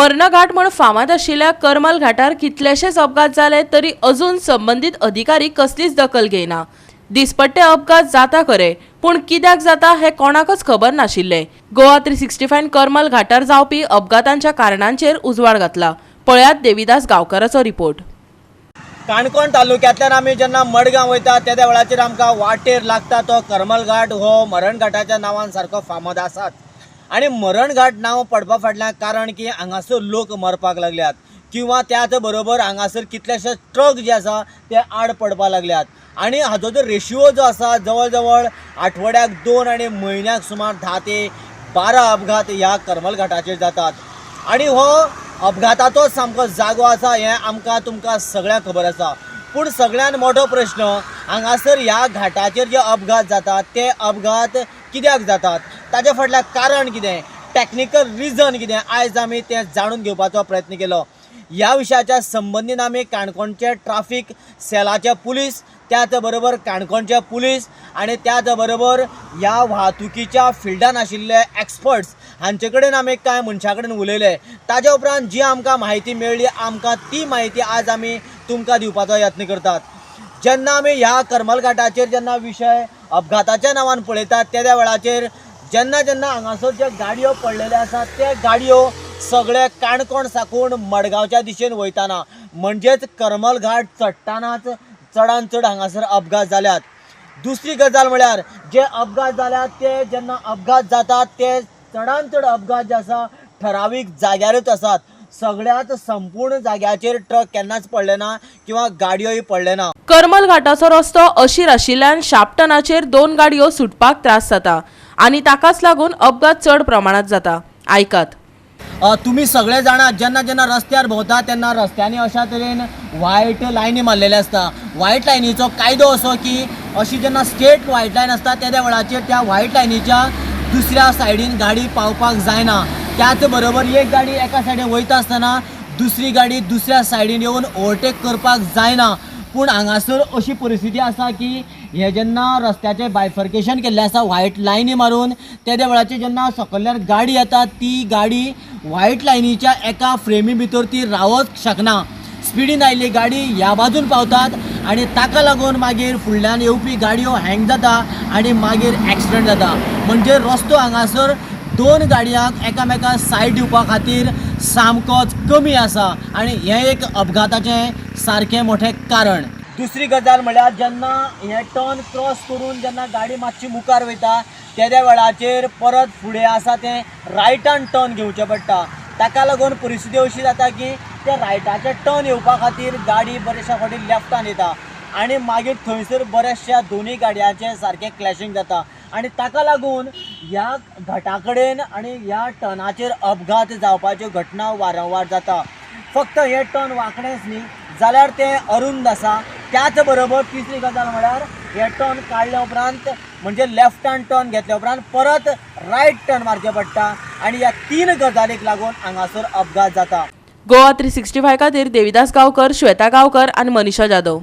मरणघाट म्हण फामाद आशिल्ल्या करमल घाटार कितलेशेच अपघात जाले तरी अजून संबंधित अधिकारी कसलीच दखल घेयना। दिसपट्टे अपघात जाता खरे, पूण कित्याक जाता हे कोणाकच खबर नाशिल्ले। गोवा 365 करमल घाटार जावपी अपघातांच्या कारणांचेर उजवाड घातला। पळयात देविदास गांवकाराचो रिपोर्ट। काणकोण तालुक्यांतल्यान आमी जेन्ना मडगांव वयता त्या वेळाचेर आमकां वाटेर लागता तो करमल घाट हो मरण घाटाच्या नांवान सारको फामाद आसात। आणि मरण घाट नांव पडपा फाटल्यान कारण की हांगासर लोक मरपाक लागल्यात किंवा त्याच बरोबर हांगासर कितलेशे ट्रक जे आसा ते आड पडपा लागल्यात। आणि हाजो जो रेशिओ जो आसा जवळ जवळ आठवड्याक 2 आणि म्हयन्याक सुमार 10 ते 12 अपघात ह्या करमल घाटाचेर जातात। आणि हो अपघाताचो सामको जागो आसा हें आमकां तुमकां सगळ्यांक खबर आसा। पूण सगळ्यान मोठो प्रश्न हांगासर ह्या घाटाचेर जे अपघात जातात ते अपघात कित्याक जातात, ताचे फाटल्यान कारण कितें, टॅक्निकल रिजन कितें, आयज आमी तें जाणून घेवपाचो प्रयत्न केलो। ह्या विशयाच्या संबंधीत आमी काणकोणचे ट्राफिक सेलाचे पुलीस, त्याच बरोबर काणकोणचे पुलीस आणि त्याच बरोबर ह्या वाहतुकीच्या फिल्डान आशिल्ले एक्सपर्ट्स हांचे कडेन आमी कांय मनशां कडेन उलयले। ताजे उपरांत जी आमकां म्हायती मेळ्ळी आमकां ती म्हायती आज आमी तुमकां दिवपाचो यत्न करतात। जेन्ना आमी ह्या करमल घाटाचेर जेन्ना विशय अपघाताच्या नांवान पळयतात त्या वेळाचेर जेन्ना जेन्ना हांगासर ज्यो गाडयो पडलेल्यो आसात ते गाडयो सगळे काणकोण साकून मडगांवच्या दिशेन वयताना म्हणजेच करमल घाट चडटानाच चडान चड हांगासर अपघात जाल्यात। दुसरी गजाल म्हळ्यार जे अपघात जाल्यात ते जेन्ना अपघात जातात ते चडान चड अपघात जे आसा ठरावीक जाग्यारूच आसात। सगळ्यात संपूर्ण जाग्याचेर ट्रक केन्नाच पडले ना किंवा गाडयोय पडले ना। करमल घाटाचो रस्तो अशीर आशिल्ल्यान शापटनाचेर 2 गाडयो सुटपाक त्रास जाता आणि ताकाच लागून अपघात चड प्रमाणात जाता। आयकात। तुम्ही सगळे जाणात जेन्ना जेन्ना रस्त्यार भोंवता तेन्ना रस्त्यांनी अशा तरेन व्हायट लायनी मारलेले आसता। व्हायट लायनीचो कायदो असो की अशी जेन्ना स्ट्रेट व्हायट लायन आसता त्या वेळाचेर त्या व्हायट लायनीच्या दुसऱ्या सायडीन गाडी पावपाक जायना। त्याच बरोबर एक गाडी एका सायडीन वयता आसतना दुसरी गाडी दुसऱ्या सायडीन येवन ओवरटेक करपाक जायना। पूण हांगासर अशी परिस्थिती आसा की हे जेन्ना रस्त्याचे बायफर्केशन केल्लें आसा व्हायट लायनी मारून त्या वेळाचेर जेन्ना सकयल्यान गाडी येता ती गाडी व्हायट लायनीच्या एका फ्रेमी भितर ती रावच शकना। स्पिडीन आयिल्ली गाडी ह्या बाजून पावतात आणि ताका लागून मागीर फुडल्यान येवपी गाडयो हँग जाता आणि मागीर एक्सिडेंट जाता। म्हणजे रस्तो हांगासर 2 गाडयांक एकामेकाक सायड दिवपा खातीर सामकोच कमी आसा आणि हें एक अपघाताचें सारकें मोठें कारण। दुसरी गजाल म्हळ्यार जेन्ना हे टर्न क्रॉस करून जेन्ना गाडी मातशी मुखार वयता त्या वेळाचेर परत फुडें आसा तें रायटान टर्न घेवचें पडटा। ताका लागून परिस्थिती अशी जाता की त्या रायटाचे टर्न येवपा खातीर गाडी बरेचशा फावटी लेफ्टान येता आणि मागीर थंयसर बऱ्याचशा दोनूय गाडयांचें सारकें क्लॅशिंग जाता आणि ताका लागून ह्या घाटा कडेन आणि ह्या टर्नाचेर अपघात जावपाच्यो घटना वारंवार जाता। फक्त हे टर्न वांकडेच न्ही जाल्यार ते अरुंद आसा। त्याच बरोबर तिसरी गजाल म्हळ्यार हे टर्न काडल्या उपरांत म्हणजे लेफ्टान टर्न घेतल्या उपरांत परत रायट टर्न मारचें पडटा आणि ह्या 3 गजालीक लागून हांगासर अपघात जाता। गोवा 365 खातीर देविदास गांवकर, श्वेता गांवकर आणि मनीषा जाधव।